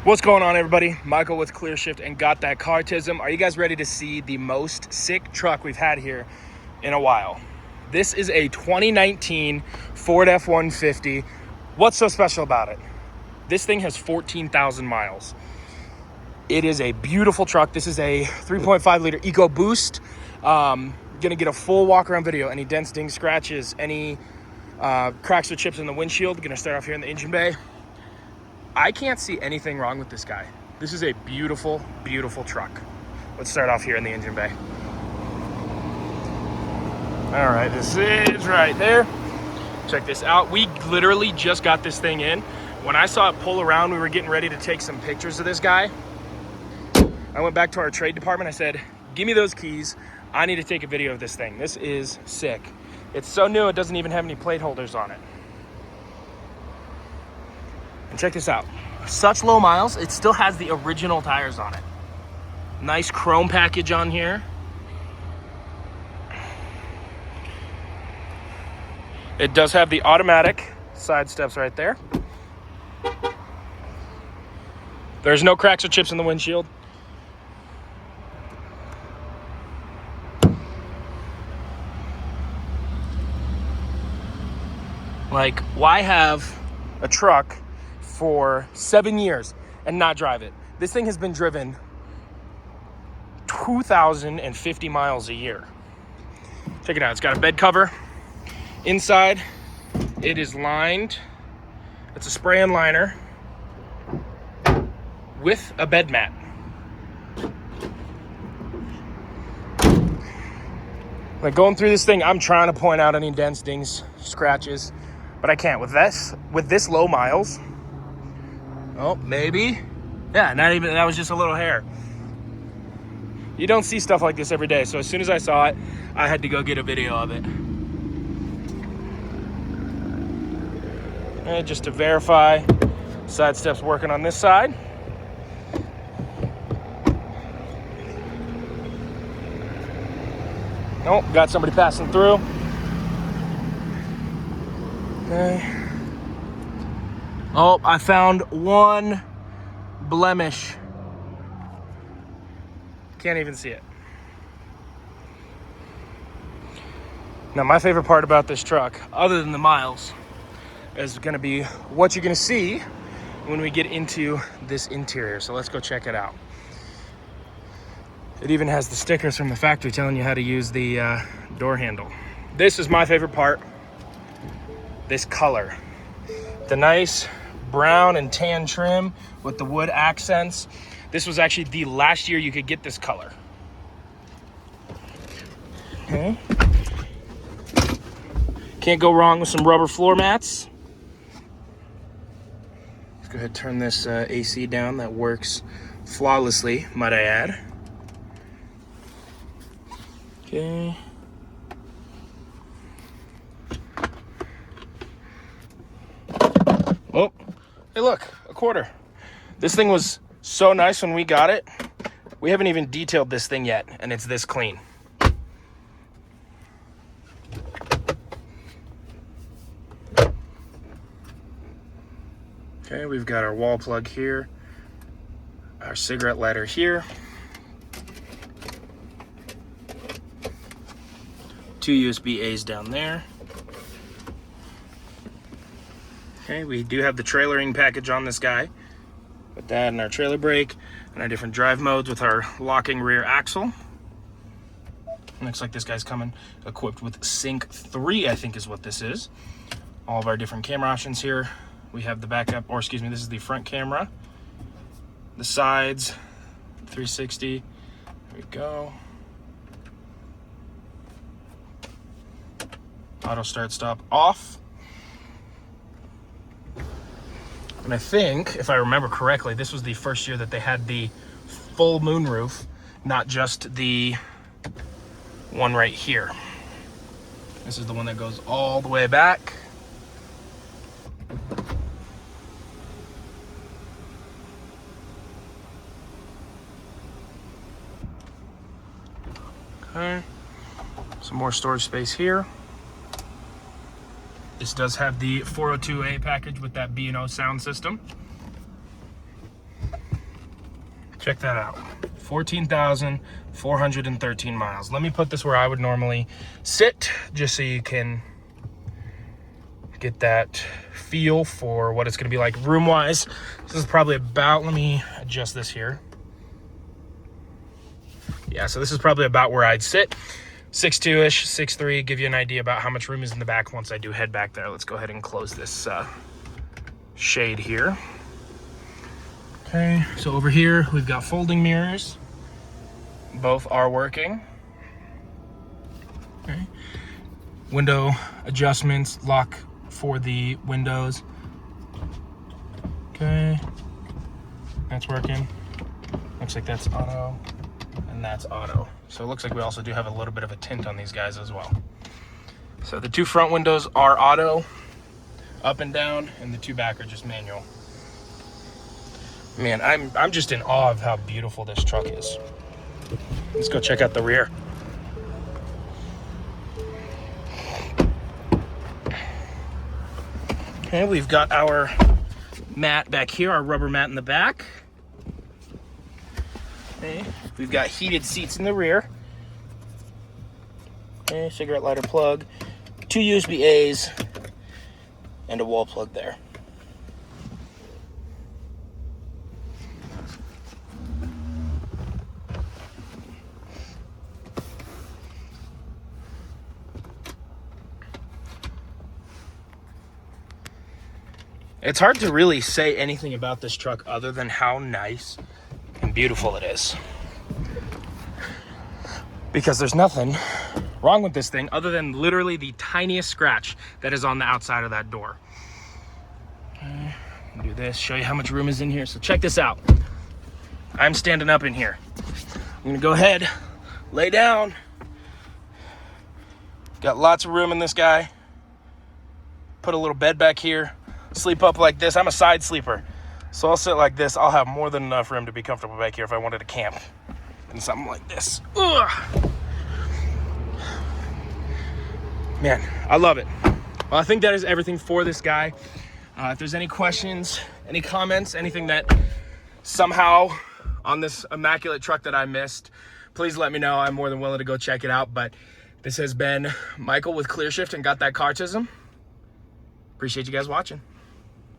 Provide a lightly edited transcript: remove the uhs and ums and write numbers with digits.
What's going on, everybody? Michael with Clear Shift and got that Car-tism. Are you guys ready to see the most sick truck we've had here in a while? This is a 2019 Ford F-150. What's so special about it? This thing has 14,000 miles. It is a beautiful truck. This is a 3.5 liter EcoBoost. Gonna get a full walk around video. Any dents, dings, scratches, any cracks or chips in the windshield. Gonna start off here in the engine bay. I can't see anything wrong with this guy. This is a beautiful, beautiful truck. Let's start off here in the engine bay. All right, this is right there. Check this out. We literally just got this thing in. When I saw it pull around, we were getting ready to take some pictures of this guy. I went back to our trade department. I said, give me those keys. I need to take a video of this thing. This is sick. It's so new, it doesn't even have any plate holders on it. And check this out. Such low miles, it still has the original tires on it. Nice chrome package on here. It does have the automatic side steps right there. There's no cracks or chips in the windshield. Like, why have a truck for 7 years and not drive it? This thing has been driven 2,050 miles a year. Check it out. It's got a bed cover. Inside, it is lined. It's a spray-in liner with a bed mat. Like, going through this thing, I'm trying to point out any dents, dings, scratches, but I can't. With this low miles, oh, maybe. Yeah, not even, that was just a little hair. You don't see stuff like this every day. So as soon as I saw it, I had to go get a video of it. And just to verify, side steps working on this side. Oh, got somebody passing through. Okay. Oh, I found one blemish. Can't even see it. Now, my favorite part about this truck, other than the miles, is gonna be what you're gonna see when we get into this interior. So let's go check it out. It even has the stickers from the factory telling you how to use the door handle. This is my favorite part. This color. The nice brown and tan trim with the wood accents. This was actually the last year you could get this color. Okay. Can't go wrong with some rubber floor mats. Let's go ahead and turn this AC down. That works flawlessly, might I add. Okay. Oh, hey, look, a quarter. This thing was so nice when we got it. We haven't even detailed this thing yet, and it's this clean. Okay, we've got our wall plug here, our cigarette lighter here, 2 USB A's down there. Okay, we do have the trailering package on this guy. With that and our trailer brake and our different drive modes with our locking rear axle. Looks like this guy's coming equipped with Sync 3, I think is what this is. All of our different camera options here. We have the backup, or excuse me, this is the front camera. The sides, 360. There we go. Auto start stop off. And I think, if I remember correctly, this was the first year that they had the full moonroof, not just the one right here. This is the one that goes all the way back. Okay, some more storage space here. This does have the 402A package with that B&O sound system. Check that out. 14,413 miles. Let me put this where I would normally sit, just so you can get that feel for what it's going to be like room-wise. This is probably about, let me adjust this here. Yeah, so this is probably about where I'd sit. 6'2"-ish, 6'3", give you an idea about how much room is in the back once I do head back there. Let's go ahead and close this shade here. Okay, so over here we've got folding mirrors. Both are working. Okay. Window adjustments, lock for the windows. Okay, that's working. Looks like that's auto, and that's auto. So it looks like we also do have a little bit of a tint on these guys as well. So the two front windows are auto, up and down, and the two back are just manual. Man, I'm just in awe of how beautiful this truck is. Let's go check out the rear. Okay, we've got our mat back here, our rubber mat in the back. Okay, we've got heated seats in the rear. Okay, cigarette lighter plug, 2 USB A's, and a wall plug there. It's hard to really say anything about this truck other than how nice and beautiful it is. Because there's nothing wrong with this thing other than literally the tiniest scratch that is on the outside of that door. Okay, do this, show you how much room is in here. So check this out. I'm standing up in here. I'm gonna go ahead, lay down. Got lots of room in this guy. Put a little bed back here. Sleep up like this. I'm a side sleeper, so I'll sit like this. I'll have more than enough room to be comfortable back here if I wanted to camp and something like this. Ugh. Man, I love it. Well, I think that is everything for this guy. If there's any questions, any comments, anything that somehow on this immaculate truck that I missed, please let me know. I'm more than willing to go check it out. But this has been Michael with ClearShift and Got That Car-tism. Appreciate you guys watching.